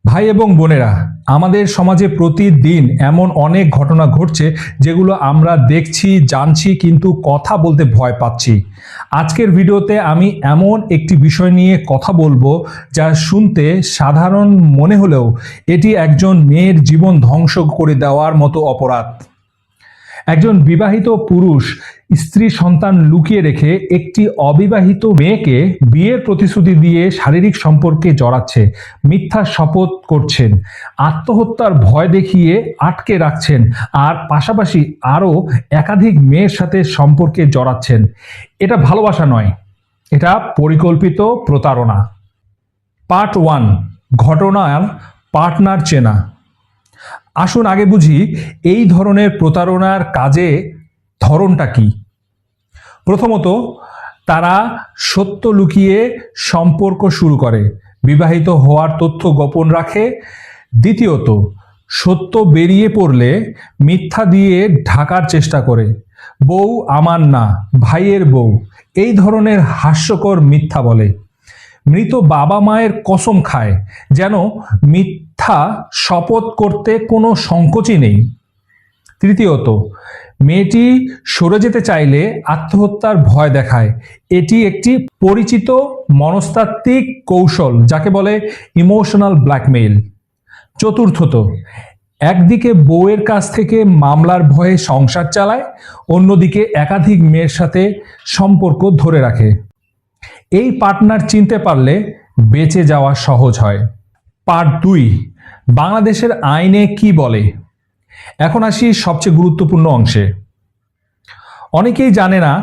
ভাই এবং বোনেরা, আমাদের সমাজে প্রতিদিন এমন অনেক ঘটনা ঘটছে যেগুলো আমরা দেখছি, জানছি, কিন্তু কথা বলতে ভয় পাচ্ছি। আজকের ভিডিওতে আমি এমন একটি বিষয় নিয়ে কথা বলবো যা শুনতে সাধারণ মনে হলেও এটি একজন মেয়ের জীবন ধ্বংস করে দেওয়ার মতো অপরাধ। একজন বিবাহিত পুরুষ স্ত্রী সন্তান লুকিয়ে রেখে একটি অবিবাহিত মেয়েকে বিয়ের প্রতিশ্রুতি দিয়ে শারীরিক সম্পর্কে জড়াচ্ছে, মিথ্যা শপথ করছেন, আত্মহত্যার ভয় দেখিয়ে আটকে রাখছেন, আর পাশাপাশি আরও একাধিক মেয়ের সাথে সম্পর্কে জড়াচ্ছেন। এটা ভালোবাসা নয়, এটা পরিকল্পিত প্রতারণা। পার্ট 1, ঘটনার পার্টনার চেনা। আসুন আগে বুঝি এই ধরনের প্রতারণার কাজে ধরনটা কি। প্রথমত, তারা সত্য লুকিয়ে সম্পর্ক শুরু করে, বিবাহিত হওয়ার তথ্য গোপন রাখে। দ্বিতীয়ত, সত্য বেরিয়ে পড়লে মিথ্যা দিয়ে ঢাকার চেষ্টা করে, বউ আমার না, ভাইয়ের বউ, এই ধরনের হাস্যকর মিথ্যা বলে। মৃত বাবা মায়ের কসম খায়, যেন মিথ্যা শপথ করতে কোনো সংকোচই নেই। তৃতীয়ত, মেয়েটি সরে যেতে চাইলে আত্মহত্যার ভয় দেখায়। এটি একটি পরিচিত মনস্তাত্ত্বিক কৌশল, যাকে বলে ইমোশনাল ব্ল্যাকমেইল। চতুর্থত, একদিকে বউয়ের কাছ থেকে মামলার ভয়ে সংসার চালায়, অন্যদিকে একাধিক মেয়ের সাথে সম্পর্ক ধরে রাখে। এই পার্টনার চিনতে পারলে বেঁচে যাওয়া সহজ হয়। পার্ট 2, বাংলাদেশের আইনে কি বলে। এখন আসি সবচেয়ে গুরুত্বপূর্ণ অংশে। অনেকেই জানে না,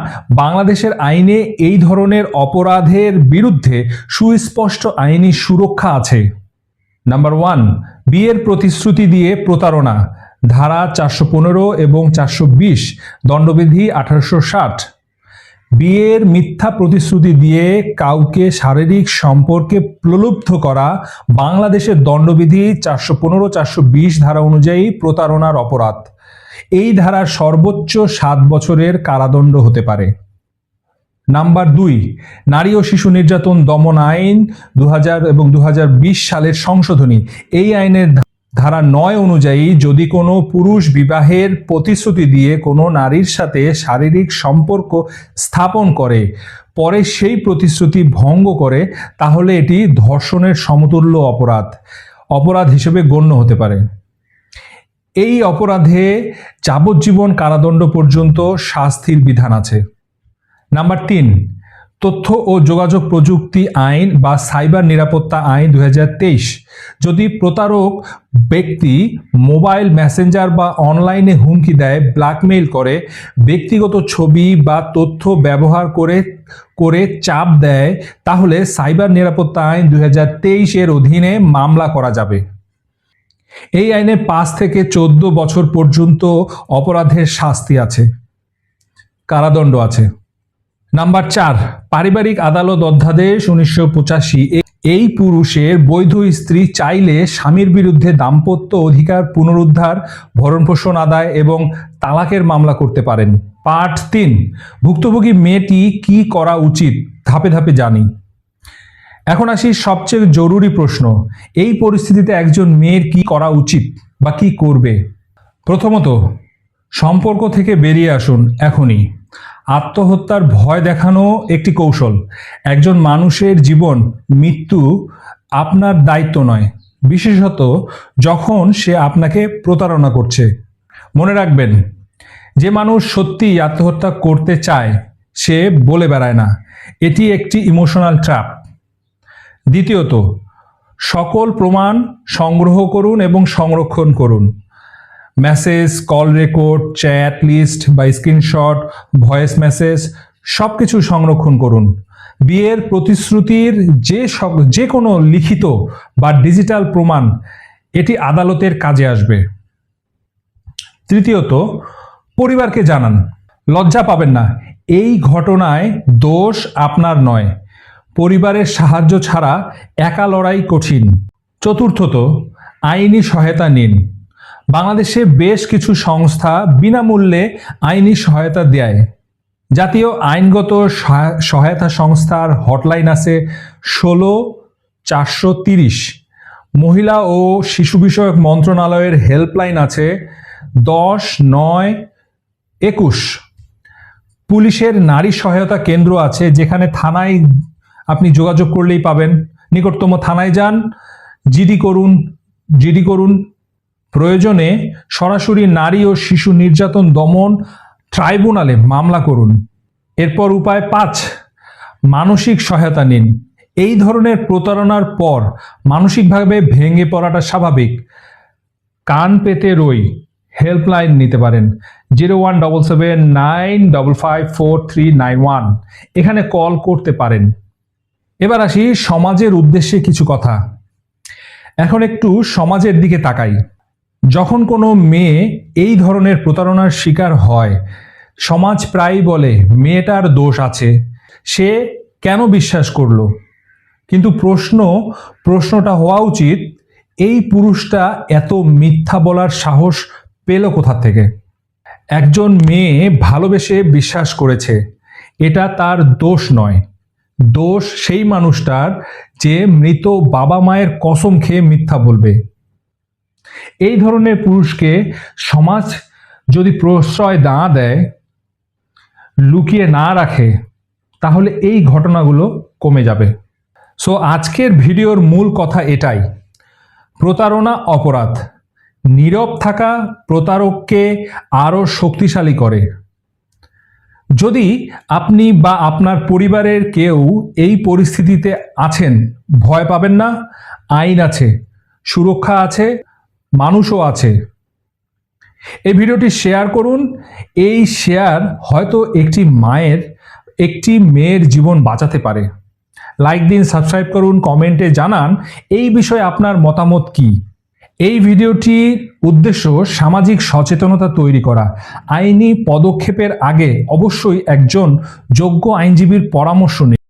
বাংলাদেশের আইনে এই ধরনের অপরাধের বিরুদ্ধে সুস্পষ্ট আইনি সুরক্ষা আছে। নাম্বার 1, বিয়ের প্রতিশ্রুতি দিয়ে প্রতারণা, ধারা 415 এবং 420, দণ্ডবিধি 1860। বিয়ের মিথ্যা প্রতিশ্রুতি দিয়ে কাউকে শারীরিক সম্পর্কে প্রলুব্ধ করা বাংলাদেশের দণ্ডবিধি 415, 420 ধারা অনুযায়ী প্রতারণার অপরাধ। এই ধারার সর্বোচ্চ 7 বছরের কারাদণ্ড হতে পারে। নাম্বার 2, নারী ও শিশু নির্যাতন দমন আইন 2000 এবং 2020 সালের সংশোধনী। এই আইনের ধারা 9 অনুযায়ী যদি কোনো পুরুষ বিবাহের প্রতিশ্রুতি দিয়ে কোনো নারীর সাথে শারীরিক সম্পর্ক স্থাপন করে, পরে সেই প্রতিশ্রুতি ভঙ্গ করে, তাহলে এটি ধর্ষণের সমতুল্য অপরাধ হিসেবে গণ্য হতে পারে। এই অপরাধে যাবজ্জীবন কারাদণ্ড পর্যন্ত শাস্তির বিধান আছে। নাম্বার 3, তথ্য ও যোগাযোগ প্রযুক্তি আইন বা সাইবার নিরাপত্তা আইন 2023। যদি প্রতারক ব্যক্তি মোবাইল মেসেঞ্জার বা অনলাইনে হুমকি দেয়, ব্ল্যাকমেইল করে, ব্যক্তিগত ছবি বা তথ্য ব্যবহার করে চাপ দেয়, তাহলে সাইবার নিরাপত্তা আইন 2023 এর অধীনে মামলা করা যাবে। এই আইনে 5 থেকে 14 বছর পর্যন্ত অপরাধের শাস্তি আছে, কারাদণ্ড আছে। নাম্বার 4, পারিবারিক আদালত অধ্যাদেশ 1985। এই পুরুষের বৈধ স্ত্রী চাইলে স্বামীর বিরুদ্ধে দাম্পত্য অধিকার পুনরুদ্ধার, ভরণপোষণ আদায় এবং তালাকের মামলা করতে পারেন। পার্ট 3, ভুক্তভোগী মেয়েটি কি করা উচিত, ধাপে ধাপে জানি। এখন আসি সবচেয়ে জরুরি প্রশ্ন, এই পরিস্থিতিতে একজন মেয়ের কি করা উচিত বা কি করবে। প্রথমত, সম্পর্ক থেকে বেরিয়ে আসুন এখনই। আত্মহত্যার ভয় দেখানো একটি কৌশল। একজন মানুষের জীবন মৃত্যু আপনার দায়িত্ব নয়, বিশেষত যখন সে আপনাকে প্রতারণা করছে। মনে রাখবেন, যে মানুষ সত্যিই আত্মহত্যা করতে চায় সে বলে বেড়ায় না। এটি একটি ইমোশনাল ট্র্যাপ। দ্বিতীয়ত, সকল প্রমাণ সংগ্রহ করুন এবং সংরক্ষণ করুন। Message, call record, chat list বা স্ক্রিনশট, ভয়েস মেসেজ, সব কিছু সংরক্ষণ করুন। বিয়ের প্রতিশ্রুতির যে কোনো লিখিত বা ডিজিটাল প্রমাণ এটি আদালতের কাজে আসবে। তৃতীয়ত, পরিবারকে জানান, লজ্জা পাবেন না। এই ঘটনায় দোষ আপনার নয়, পরিবারের সাহায্য ছাড়া একা লড়াই কঠিন। চতুর্থত, আইনি সহায়তা নিন। বাংলাদেশে বেশ কিছু সংস্থা বিনামূল্যে আইনি সহায়তা দেয়। জাতীয় আইনগত সহায়তা সংস্থার হটলাইন আছে 16430। মহিলা ও শিশু বিষয়ক মন্ত্রণালয়ের হেল্পলাইন আছে 10-9-21। পুলিশের নারী সহায়তা কেন্দ্র আছে, যেখানে থানায় আপনি যোগাযোগ করলেই পাবেন। নিকটতম থানায় যান, জিডি করুন। প্রয়োজনে সরাসরি নারী ও শিশু নির্যাতন দমন ট্রাইব্যুনালে মামলা করুন। এরপর উপায় 5, মানসিক সহায়তা নিন। এই ধরনের প্রতারণার পর মানসিকভাবে ভেঙে পড়াটা স্বাভাবিক। কান পেতে রই হেল্পলাইন নিতে পারেন, 0177955439 এখানে কল করতে পারেন। এবার আসি সমাজের উদ্দেশ্যে কিছু কথা। এখন একটু সমাজের দিকে তাকাই। যখন কোনো মেয়ে এই ধরনের প্রতারণার শিকার হয়, সমাজ প্রায়ই বলে মেয়েটার দোষ আছে, সে কেন বিশ্বাস করলো। কিন্তু প্রশ্নটা হওয়া উচিত, এই পুরুষটা এত মিথ্যা বলার সাহস পেল কোথা থেকে? একজন মেয়ে ভালোবেসে বিশ্বাস করেছে, এটা তার দোষ নয়। দোষ সেই মানুষটার যে মৃত বাবা মায়ের কসম খেয়ে মিথ্যা বলবে। এই ধরনের পুরুষকে সমাজ যদি প্রশ্রয় না দেয়, লুকিয়ে না রাখে, তাহলে এই ঘটনাগুলো কমে যাবে। সো আজকের ভিডিওর মূল কথা এটাই, প্রতারণা অপরাধ। নীরব থাকা প্রতারককে আরও শক্তিশালী করে। যদি আপনি বা আপনার পরিবারের কেউ এই পরিস্থিতিতে আছেন, ভয় পাবেন না। আইন আছে, সুরক্ষা আছে, মানুষও আছে। এই ভিডিওটি শেয়ার করুন। এই শেয়ার হয়তো একটি মেয়ের জীবন বাঁচাতে পারে। লাইক দিন, সাবস্ক্রাইব করুন, কমেন্টে জানান এই বিষয়ে আপনার মতামত কি। এই ভিডিওটির উদ্দেশ্য সামাজিক সচেতনতা তৈরি করা। আইনি পদক্ষেপের আগে অবশ্যই একজন যোগ্য আইনজীবীর পরামর্শ নিন।